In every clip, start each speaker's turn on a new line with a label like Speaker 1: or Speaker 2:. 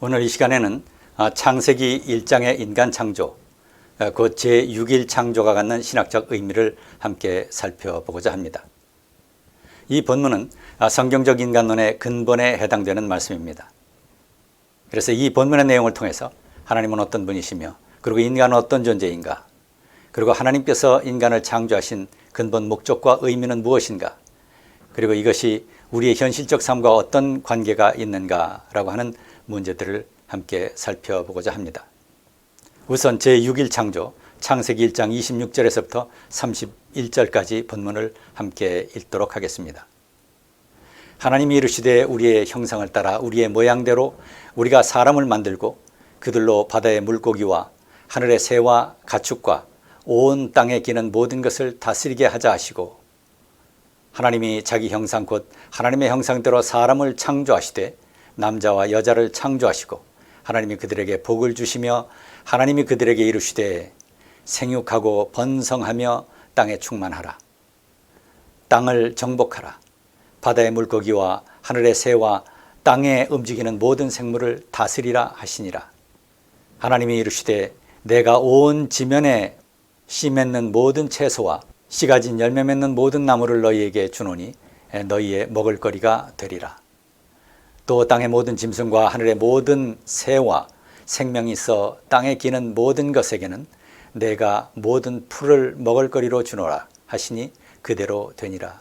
Speaker 1: 오늘 이 시간에는 창세기 1장의 인간 창조, 곧 제6일 창조가 갖는 신학적 의미를 함께 살펴보고자 합니다. 이 본문은 성경적 인간론의 근본에 해당되는 말씀입니다. 그래서 이 본문의 내용을 통해서 하나님은 어떤 분이시며, 그리고 인간은 어떤 존재인가, 그리고 하나님께서 인간을 창조하신 근본 목적과 의미는 무엇인가, 그리고 이것이 우리의 현실적 삶과 어떤 관계가 있는가라고 하는 문제들을 함께 살펴보고자 합니다. 우선 제6일 창조, 창세기 1장 26절에서부터 31절까지 본문을 함께 읽도록 하겠습니다. 하나님이 이르시되 우리의 형상을 따라 우리의 모양대로 우리가 사람을 만들고 그들로 바다의 물고기와 하늘의 새와 가축과 온 땅에 기는 모든 것을 다스리게 하자 하시고, 하나님이 자기 형상 곧 하나님의 형상대로 사람을 창조하시되 남자와 여자를 창조하시고, 하나님이 그들에게 복을 주시며 하나님이 그들에게 이르시되 생육하고 번성하며 땅에 충만하라. 땅을 정복하라. 바다의 물고기와 하늘의 새와 땅에 움직이는 모든 생물을 다스리라 하시니라. 하나님이 이르시되 내가 온 지면에 씨 맺는 모든 채소와 씨 가진 열매 맺는 모든 나무를 너희에게 주노니 너희의 먹을거리가 되리라. 또 땅의 모든 짐승과 하늘의 모든 새와 생명이 있어 땅에 기는 모든 것에게는 내가 모든 풀을 먹을거리로 주노라 하시니 그대로 되니라.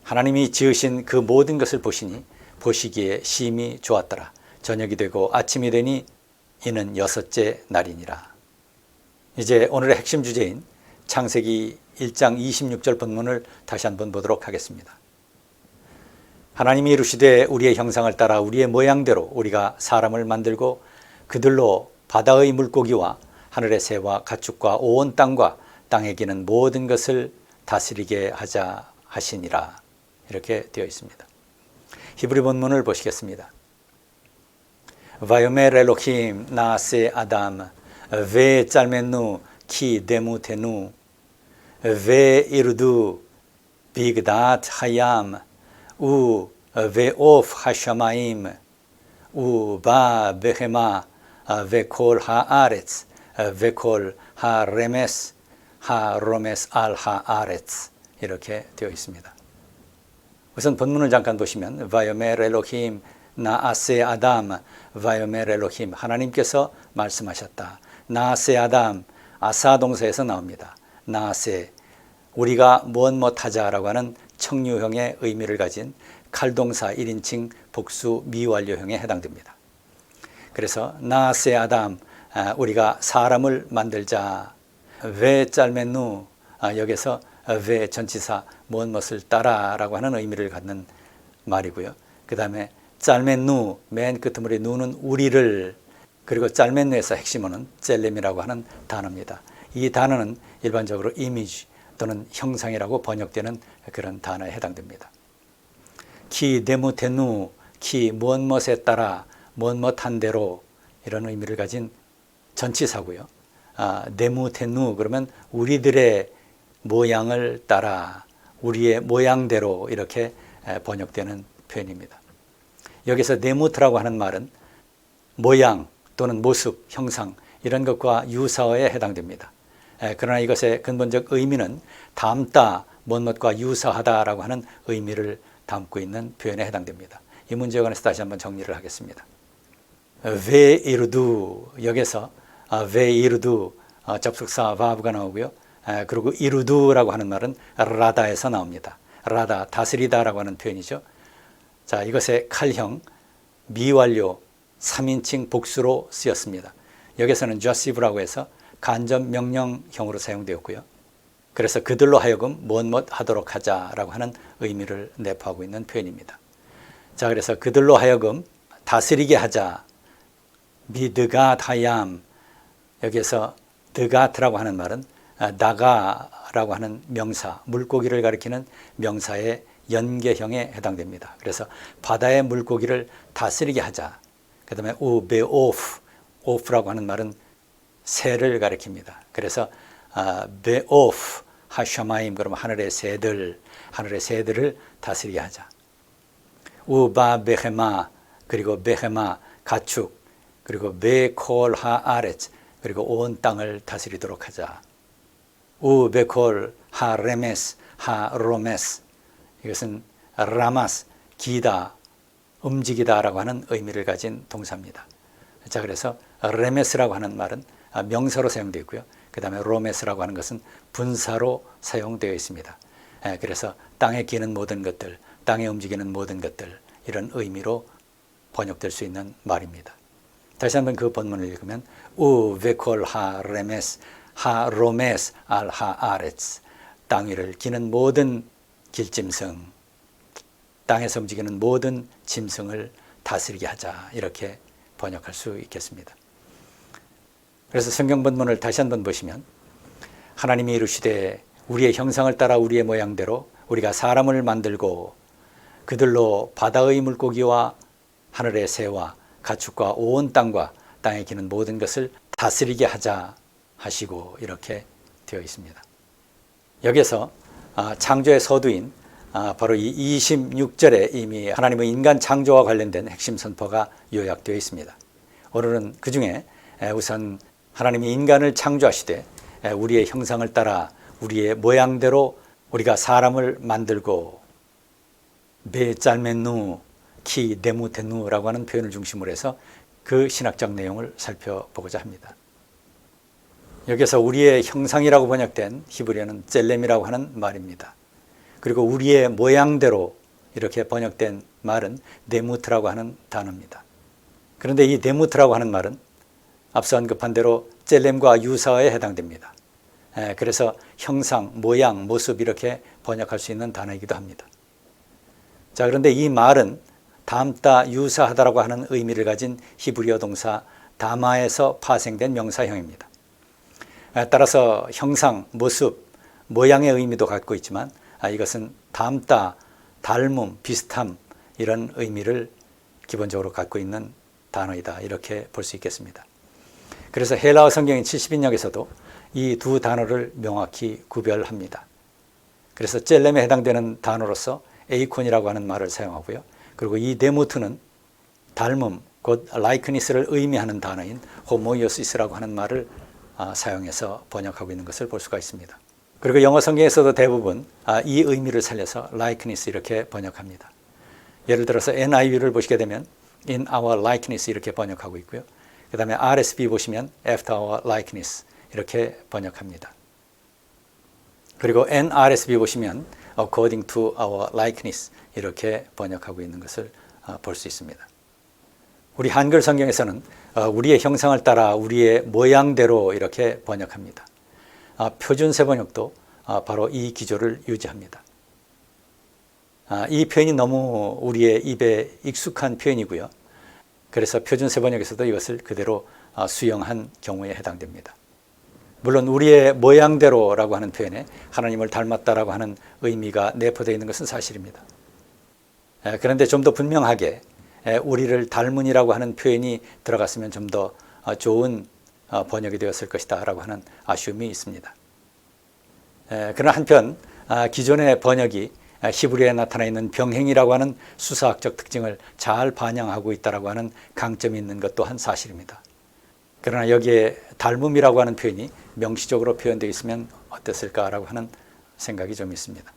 Speaker 1: 하나님이 지으신 그 모든 것을 보시니 보시기에 심히 좋았더라. 저녁이 되고 아침이 되니 이는 6째 날이니라. 이제 오늘의 핵심 주제인 창세기 1장 26절 본문을 다시 한번 보도록 하겠습니다. 하나님이 이르시되 우리의 형상을 따라 우리의 모양대로 우리가 사람을 만들고 그들로 바다의 물고기와 하늘의 새와 가축과 온 땅과 땅에 기는 모든 것을 다스리게 하자 하시니라. 이렇게 되어 있습니다. 히브리 본문을 보시겠습니다. Vayomer Elohim naase Adam ve'tzalmenu ki demutenu ve'irdu bigdat hayam 우 ve'of hashamayim 우 바 behema ve'kol haaretz ve'kol haremes haromes al haaretz. 이렇게 되어 있습니다. 우선 본문을 잠깐 보시면 Vayomer Elohim 나아세 아담, 바요멜 엘로힘, 하나님께서 말씀하셨다. 나아세 아담, 아사 동사에서 나옵니다. 나아세, 우리가 무엇 하자라고 하는 청유형의 의미를 가진 칼동사 1인칭 복수 미완료형에 해당됩니다. 그래서 나아세 아담, 우리가 사람을 만들자. 왜 짤멘누, 여기서 왜 전치사 무엇을 따라라고 하는 의미를 갖는 말이고요. 그 다음에 짤멘누, 맨 끝머리 누는 우리를, 그리고 짤멘누에서 핵심어는 젤렘이라고 하는 단어입니다. 이 단어는 일반적으로 이미지 또는 형상이라고 번역되는 그런 단어에 해당됩니다. 키 데무테누, 키 무엇에 따라 무엇한 대로, 이런 의미를 가진 전치사고요. 데무테누 그러면 우리들의 모양을 따라, 우리의 모양대로, 이렇게 번역되는 표현입니다. 여기서 네무트라고 하는 말은 모양 또는 모습, 형상, 이런 것과 유사어에 해당됩니다. 그러나 이것의 근본적 의미는 닮다, 무엇과 유사하다라고 하는 의미를 담고 있는 표현에 해당됩니다. 이 문제에 관해서 다시 한번 정리를 하겠습니다. 베이르두, 여기서 베이르두 접속사 바브가 나오고요. 그리고 이르두라고 하는 말은 라다에서 나옵니다. 라다, 다스리다라고 하는 표현이죠. 자, 이것의 칼형, 미완료, 3인칭 복수로 쓰였습니다. 여기서는 자시브라고 해서 간접 명령형으로 사용되었고요. 그래서 그들로 하여금 무엇 하도록 하자라고 하는 의미를 내포하고 있는 표현입니다. 자, 그래서 그들로 하여금 다스리게 하자. 미드갓 하얌, 여기서 드갓라고 하는 말은 나가라고 하는 명사, 물고기를 가리키는 명사의 연계형에 해당됩니다. 그래서 바다의 물고기를 다스리게 하자. 그 다음에 베오프, 오프라고 하는 말은 새를 가리킵니다. 그래서 베오프 하샤마임, 그러면 하늘의 새들을 다스리게 하자. 우바 베헤마, 그리고 베헤마, 가축, 그리고 베콜 하아렛, 그리고 온 땅을 다스리도록 하자. 우 베콜 하레메스 하로메스, 이것은 라마스, 기다, 움직이다라고 하는 의미를 가진 동사입니다. 자, 그래서 레메스라고 하는 말은 명사로 사용되어 있고요. 그 다음에 로메스라고 하는 것은 분사로 사용되어 있습니다. 그래서 땅에 기는 모든 것들, 땅에 움직이는 모든 것들, 이런 의미로 번역될 수 있는 말입니다. 다시 한번 그 본문을 읽으면 우 베콜 하 레메스 하 로메스 알 하 아레츠, 땅 위를 기는 모든 길짐승, 땅에서 움직이는 모든 짐승을 다스리게 하자, 이렇게 번역할 수 있겠습니다. 그래서 성경 본문을 다시 한번 보시면 하나님이 이르시되 우리의 형상을 따라 우리의 모양대로 우리가 사람을 만들고 그들로 바다의 물고기와 하늘의 새와 가축과 온 땅과 땅에 기는 모든 것을 다스리게 하자 하시고, 이렇게 되어 있습니다. 여기서 창조의 서두인 바로 이 26절에 이미 하나님의 인간 창조와 관련된 핵심 선포가 요약되어 있습니다. 오늘은 그 중에 우선 하나님이 인간을 창조하시되 우리의 형상을 따라 우리의 모양대로 우리가 사람을 만들고 베짤멘누 키 데무테누라고 하는 표현을 중심으로 해서 그 신학적 내용을 살펴보고자 합니다. 여기서 우리의 형상이라고 번역된 히브리어는 젤렘이라고 하는 말입니다. 그리고 우리의 모양대로 이렇게 번역된 말은 데무트라고 하는 단어입니다. 그런데 이 데무트라고 하는 말은 앞서 언급한 대로 젤렘과 유사어에 해당됩니다. 그래서 형상, 모양, 모습 이렇게 번역할 수 있는 단어이기도 합니다. 자, 그런데 이 말은 담다, 유사하다라고 하는 의미를 가진 히브리어 동사 다마에서 파생된 명사형입니다. 따라서 형상, 모습, 모양의 의미도 갖고 있지만 이것은 담다, 닮음, 비슷함 이런 의미를 기본적으로 갖고 있는 단어이다, 이렇게 볼 수 있겠습니다. 그래서 헬라어 성경인 70인역에서도 이 두 단어를 명확히 구별합니다. 그래서 젤렘에 해당되는 단어로서 에이콘이라고 하는 말을 사용하고요. 그리고 이 데무트는 닮음, 곧 라이크니스를 의미하는 단어인 호모이오시스라고 하는 말을 사용해서 번역하고 있는 것을 볼 수가 있습니다. 그리고 영어 성경에서도 대부분 이 의미를 살려서 likeness 이렇게 번역합니다. 예를 들어서 NIV를 보시게 되면 in our likeness 이렇게 번역하고 있고요. 그 다음에 RSV 보시면 after our likeness 이렇게 번역합니다. 그리고 NRSV 보시면 according to our likeness 이렇게 번역하고 있는 것을 볼 수 있습니다. 우리 한글 성경에서는 우리의 형상을 따라 우리의 모양대로 이렇게 번역합니다. 표준 세번역도 바로 이 기조를 유지합니다. 이 표현이 너무 우리의 입에 익숙한 표현이고요. 그래서 표준 세번역에서도 이것을 그대로 수용한 경우에 해당됩니다. 물론 우리의 모양대로라고 하는 표현에 하나님을 닮았다라고 하는 의미가 내포되어 있는 것은 사실입니다. 그런데 좀 더 분명하게 우리를 닮은이라고 하는 표현이 들어갔으면 좀 더 좋은 번역이 되었을 것이다 라고 하는 아쉬움이 있습니다. 그러나 한편 기존의 번역이 히브리어에 나타나 있는 병행이라고 하는 수사학적 특징을 잘 반영하고 있다고 하는 강점이 있는 것 또한 사실입니다. 그러나 여기에 닮음이라고 하는 표현이 명시적으로 표현되어 있으면 어땠을까라고 하는 생각이 좀 있습니다.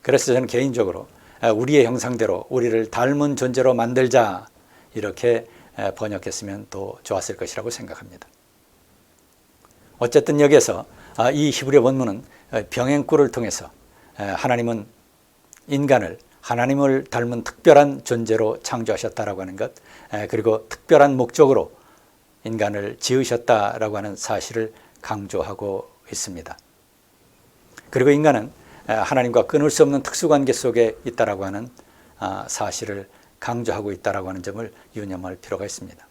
Speaker 1: 그래서 저는 개인적으로 우리의 형상대로 우리를 닮은 존재로 만들자 이렇게 번역했으면 더 좋았을 것이라고 생각합니다. 어쨌든 여기에서 이 히브리어 본문은 병행구를 통해서 하나님은 인간을 하나님을 닮은 특별한 존재로 창조하셨다라고 하는 것, 그리고 특별한 목적으로 인간을 지으셨다라고 하는 사실을 강조하고 있습니다. 그리고 인간은 하나님과 끊을 수 없는 특수관계 속에 있다라고 하는 사실을 강조하고 있다라고 하는 점을 유념할 필요가 있습니다.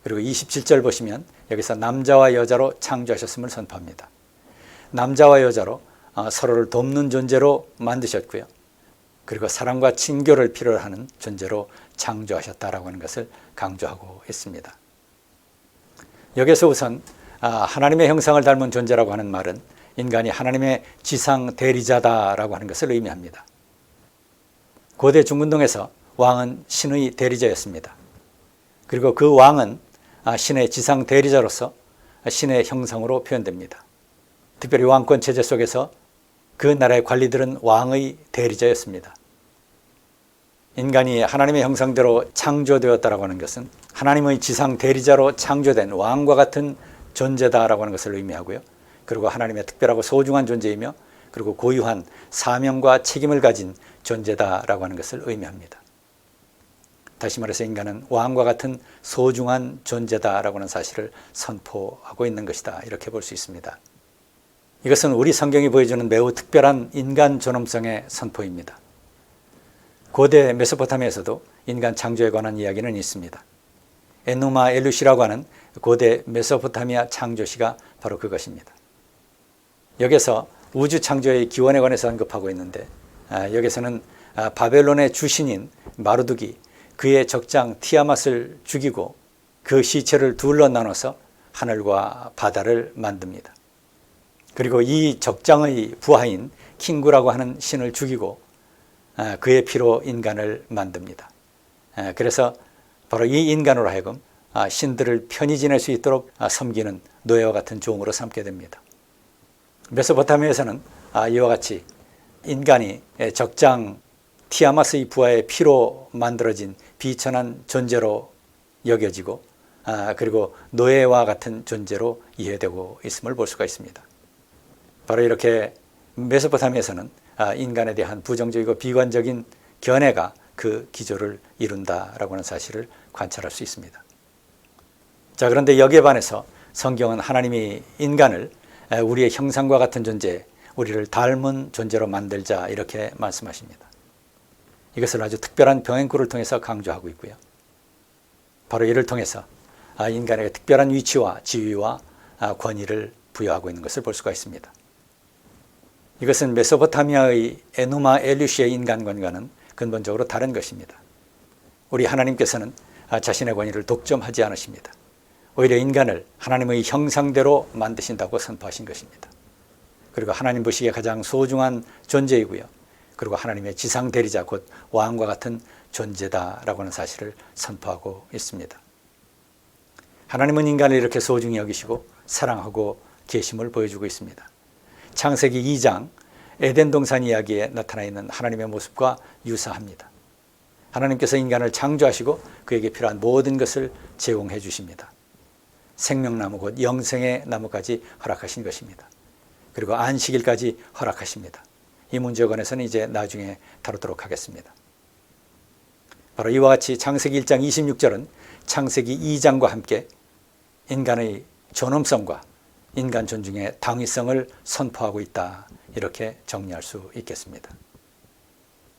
Speaker 1: 그리고 27절 보시면 여기서 남자와 여자로 창조하셨음을 선포합니다. 남자와 여자로 서로를 돕는 존재로 만드셨고요. 그리고 사랑과 친교를 필요로 하는 존재로 창조하셨다라고 하는 것을 강조하고 있습니다. 여기서 우선 하나님의 형상을 닮은 존재라고 하는 말은 인간이 하나님의 지상 대리자다라고 하는 것을 의미합니다. 고대 중근동에서 왕은 신의 대리자였습니다. 그리고 그 왕은 신의 지상 대리자로서 신의 형상으로 표현됩니다. 특별히 왕권 체제 속에서 그 나라의 관리들은 왕의 대리자였습니다. 인간이 하나님의 형상대로 창조되었다라고 하는 것은 하나님의 지상 대리자로 창조된 왕과 같은 존재다라고 하는 것을 의미하고요. 그리고 하나님의 특별하고 소중한 존재이며 그리고 고유한 사명과 책임을 가진 존재다라고 하는 것을 의미합니다. 다시 말해서 인간은 왕과 같은 소중한 존재다라고 하는 사실을 선포하고 있는 것이다. 이렇게 볼 수 있습니다. 이것은 우리 성경이 보여주는 매우 특별한 인간 존엄성의 선포입니다. 고대 메소포타미아에서도 인간 창조에 관한 이야기는 있습니다. 에누마 엘루시라고 하는 고대 메소포타미아 창조시가 바로 그것입니다. 여기서 우주 창조의 기원에 관해서 언급하고 있는데 여기서는 바벨론의 주신인 마르둑이 그의 적장 티아맛을 죽이고 그 시체를 둘러 나눠서 하늘과 바다를 만듭니다. 그리고 이 적장의 부하인 킹구라고 하는 신을 죽이고 그의 피로 인간을 만듭니다. 그래서 바로 이 인간으로 하여금 신들을 편히 지낼 수 있도록 섬기는 노예와 같은 종으로 삼게 됩니다. 메소포타미아에서는 이와 같이 인간이 적장 티아마스의 부하의 피로 만들어진 비천한 존재로 여겨지고 그리고 노예와 같은 존재로 이해되고 있음을 볼 수가 있습니다. 바로 이렇게 메소포타미아에서는 인간에 대한 부정적이고 비관적인 견해가 그 기조를 이룬다라고 하는 사실을 관찰할 수 있습니다. 자, 그런데 여기에 반해서 성경은 하나님이 인간을 우리의 형상과 같은 존재, 우리를 닮은 존재로 만들자 이렇게 말씀하십니다. 이것을 아주 특별한 병행구를 통해서 강조하고 있고요. 바로 이를 통해서 인간에게 특별한 위치와 지위와 권위를 부여하고 있는 것을 볼 수가 있습니다. 이것은 메소포타미아의 에누마 엘루시의 인간권과는 근본적으로 다른 것입니다. 우리 하나님께서는 자신의 권위를 독점하지 않으십니다. 오히려 인간을 하나님의 형상대로 만드신다고 선포하신 것입니다. 그리고 하나님 보시기에 가장 소중한 존재이고요. 그리고 하나님의 지상 대리자 곧 왕과 같은 존재다라고 하는 사실을 선포하고 있습니다. 하나님은 인간을 이렇게 소중히 여기시고 사랑하고 계심을 보여주고 있습니다. 창세기 2장 에덴 동산 이야기에 나타나 있는 하나님의 모습과 유사합니다. 하나님께서 인간을 창조하시고 그에게 필요한 모든 것을 제공해 주십니다. 생명나무 곧 영생의 나무까지 허락하신 것입니다. 그리고 안식일까지 허락하십니다. 이 문제에 관해서는 이제 나중에 다루도록 하겠습니다. 바로 이와 같이 창세기 1장 26절은 창세기 2장과 함께 인간의 존엄성과 인간 존중의 당위성을 선포하고 있다. 이렇게 정리할 수 있겠습니다.